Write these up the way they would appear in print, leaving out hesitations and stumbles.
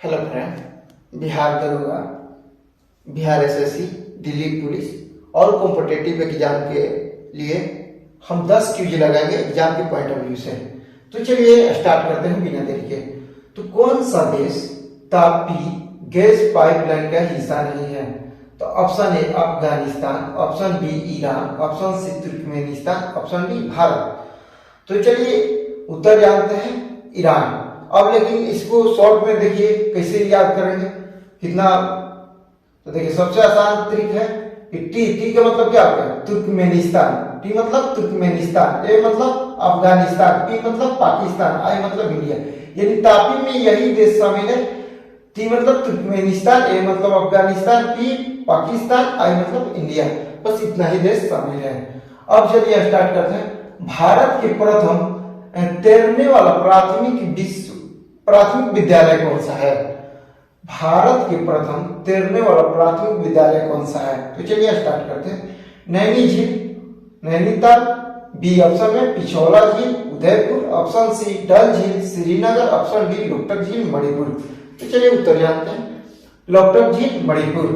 Hello friend, Bihar दरोगा, Bihar SSC, Delhi police और competitive exam के लिए हम 10 क्यूज लगाएंगे एग्जाम के पॉइंट ऑफ व्यू से। तो चलिए स्टार्ट करते हैं बिना देरी के। तो कौन सा देश तापी गैस पाइपलाइन का हिस्सा नहीं है? तो option A Afghanistan, option B Iran, option C Turkmenistan, option D Bharat. तो चलिए उत्तर जानते हैं ईरान। अब लेकिन इसको शॉर्ट में देखिए कैसे याद करेंगे, कितना। तो देखिए सबसे आसान तरीका है कि टी का मतलब क्या होता है? तुर्कमेनिस्तान। टी मतलब तुर्कमेनिस्तान, ए मतलब अफगानिस्तान, पी मतलब पाकिस्तान, आई मतलब इंडिया। यानी तापी में यही देश शामिल है। टी मतलब तुर्कमेनिस्तान, ए मतलब अफगानिस्तान, पी पाकिस्तान, आई मतलब इंडिया। बस इतना ही देश शामिल है। अब चलिए स्टार्ट करते हैं। भारत के प्रथम तैरने वाला प्राथमिक विद्यालय कौन सा है? भारत के प्रथम तैरने वाला प्राथमिक विद्यालय कौन सा है? तो चलिए स्टार्ट करते हैं। नैनी झील, नैनीताल, बी ऑप्शन में पिछोला झील, उदयपुर, ऑप्शन सी डल झील, श्रीनगर, ऑप्शन डी लोकटक झील, मणिपुर। तो चलिए उत्तर जानते हैं। लोकटक झील, मणिपुर।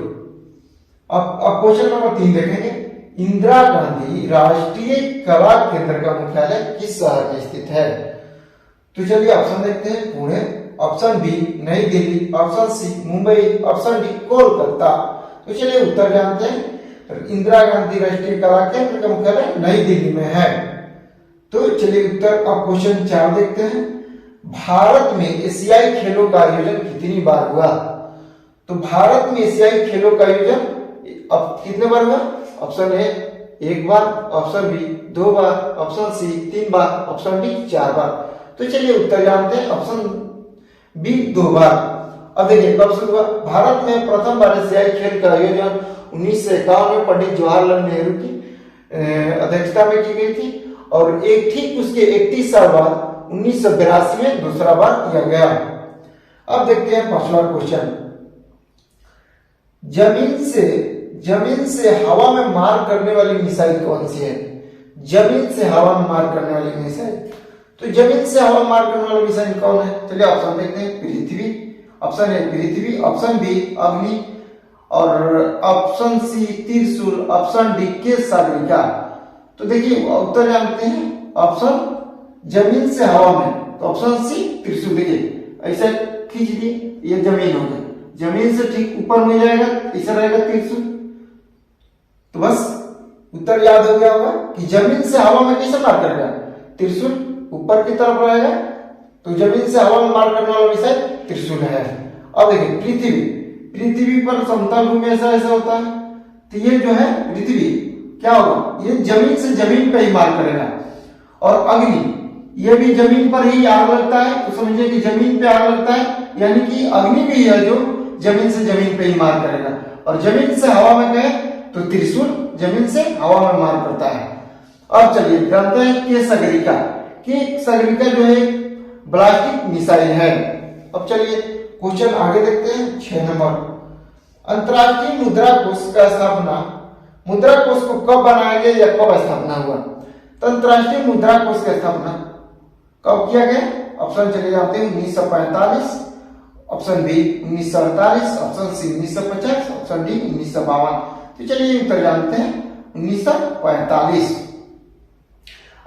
अब क्वेश्चन नंबर 3 देखेंगे। इंदिरा गांधी राष्ट्रीय कला केंद्र का मुख्यालय किस शहर में स्थित है? तो चलिए ऑप्शन देखते हैं। Pune, option B Nai Delhi, option C Mumbai, option D Kolkata. तो चलिए उत्तर जानते हैं। इंदिरा गांधी राष्ट्रीय कला केंद्र का मुख्यालय नई दिल्ली में है। तो चलिए उत्तर। अब क्वेश्चन 4 देखते हैं। भारत में एशियाई खेलों का आयोजन कितनी बार हुआ? तो भारत में एशियाई खेलों का आयोजन अब कितने बार हुआ? ऑप्शन ए 1 बार, ऑप्शन बी 2 बार, ऑप्शन सी 3 बार, ऑप्शन डी 4 बार। तो चलिए उत्तर जानते हैं। ऑप्शन बी 2 बार। अब देखिए कब शुरू हुआ? भारत में प्रथम बार एशियाई खेल का आयोजन 1951 में पंडित जवाहरलाल नेहरू की अध्यक्षता में की गई थी और एक ठीक उसके 31 साल बाद 1982 में दूसरा बार किया गया। अब देखते हैं 5वां क्वेश्चन। जमीन से हवा में मार करने वाली मिसाइल कौन सी है? जमीन से हवा में मार करने वाली मिसाइल। तो जमीन से हवा में मार करने वाली मिसाइल कौन है? चलिए ऑप्शन देखते हैं। Prithvi, option A Prithvi, option B Agni और ऑप्शन सी त्रिशूल, ऑप्शन डी के सागरिका। तो देखिए उत्तर जानते हैं। ऑप्शन जमीन से हवा में, तो ऑप्शन सी त्रिशूल। देखिए ऐसा खींच दिए, ये जमीन होगा, जमीन से ठीक ऊपर में जाएगा, ऐसा रहेगा त्रिशूल। तो बस उत्तर याद हो गया होगा कि जमीन से हवा में कैसे मार करेगा? त्रिशूल ऊपर की तरफ रहेगा, तो जमीन से हवा में मार करने वाला मिसाइल त्रिशूल है। अब देखिए पृथ्वी पर समतल भूमि ऐसा होता है, तो ये जो है पृथ्वी क्या होगा? ये जमीन से जमीन पे ही मार करेगा। और अग्नि, ये भी जमीन पर ही आग लगता है, तो समझिए कि जमीन पे आग लगता है, यानी कि अग्नि भी है जो जमीन से जमीन पे ही मार करेगा। और जमीन से हवा में गए तो त्रिशूल जमीन से हवा में मार करता है। अब चलिए जानते हैं के सागरिका। कि सागरिका जो है ब्लास्टिक मिसाइल है। अब चलिए क्वेश्चन आगे देखते हैं। 6 नंबर। अंतरराष्ट्रीय मुद्रा कोष का स्थापना, मुद्रा कोष को कब बनाया गया या कब स्थापना हुआ? तो अंतरराष्ट्रीय मुद्रा कोष की स्थापना कब किया गया? ऑप्शन चले जाते हैं। 1945, option B 1948, option C 1950, option D 1952। तो चलिए उत्तर जानते हैं 1945।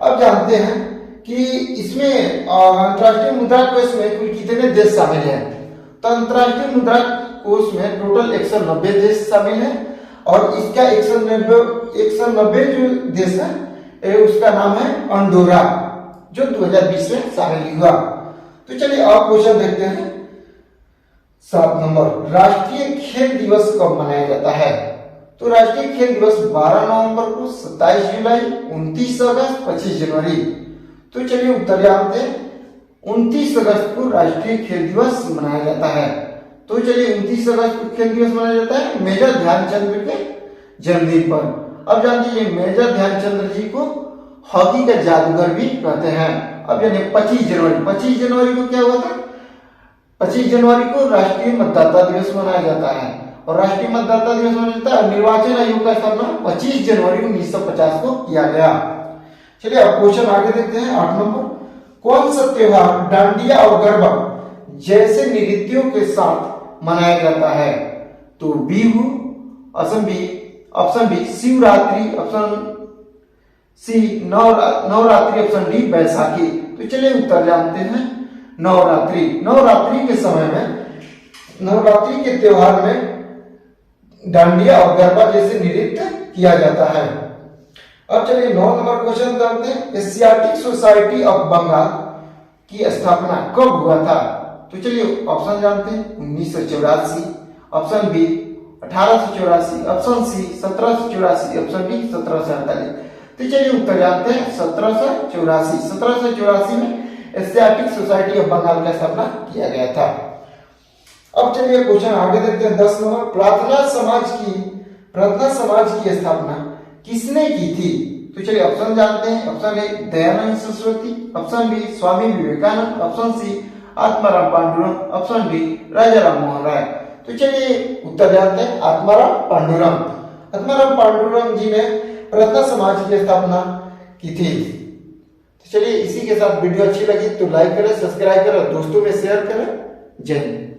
अब जानते हैं कि इसमें अंतरराष्ट्रीय मुद्रा कोष में कुल कितने देश शामिल हैं? तो अंतरराष्ट्रीय मुद्रा कोष में टोटल 190 देश शामिल हैं और इसका 190 जो देश है उसका नाम है अंडोरा, जो 2020 में शामिल हुआ। तो चलिए अब क्वेश्चन देखते हैं। 7 नंबर। राष्ट्रीय खेल दिवस कब मनाया जाता है? तो राष्ट्रीय खेल दिवस 12 नवंबर को, 27 जुलाई, 29 अगस्त, 25 जनवरी। तो चलिए उत्तर जानते हैं। 29 अगस्त को राष्ट्रीय खेल दिवस मनाया जाता है। तो चलिए 29 अगस्त को खेल दिवस मनाया जाता है मेजर ध्यानचंद के जन्मदिन पर। अब जानते हैं मेजर ध्यानचंद जी को हॉकी का जादूगर भी कहते हैं। अब यानी 25 जनवरी को क्या हुआ था? 25 जनवरी को राष्ट्रीय मतदाता दिवस मनाया जाता है और राष्ट्रीय मतदाता दिवस मनाया जाता है। निर्वाचन आयोग का स्थापना 25 जनवरी 1950 को किया गया। चलिए अब क्वेश्चन आगे देखते हैं। 8 नंबर। कौन सा त्योहार डांडिया और गरबा जैसे नृत्यों के साथ मनाया जाता है? तो Bihu, option B Shivratri, option C Navratri, option D Baisakhi. तो चलिए उत्तर जानते हैं। नवरात्रि। नवरात्रि के समय में, नवरात्रि के त्योहार में डांडिया और गरबा जैसे नृत्य किया जाता है। अब चलिए 9 नंबर क्वेश्चन करते हैं। एशियाटिक सोसाइटी ऑफ बंगाल की स्थापना कब हुआ था? तो चलिए ऑप्शन जानते हैं। 1984, option B 1884, option C 1784, option D 1748। तो चलिए उत्तर जानते हैं। 1784। 1784 में एशियाटिक सोसाइटी ऑफ बंगाल का स्थापना किया गया था। अब चलिए क्वेश्चन आगे देखते हैं। 10 नंबर। प्रार्थना समाज की स्थापना किसने की थी? तो चलिए ऑप्शन जानते हैं। Option A Dayanand Saraswati, option B Swami Vivekananda, option C Atmaram Pandurang, option D Raja Ram Mohan Roy. तो चलिए उत्तर जानते हैं। आत्माराम पांडुरंग। आत्माराम पांडुरंग जी ने प्रार्थना समाज की स्थापना की थी। तो चलिए इसी के साथ वीडियो अच्छी लगी तो लाइक करें, सब्सक्राइब करें, दोस्तों में शेयर करें। जय हिंद।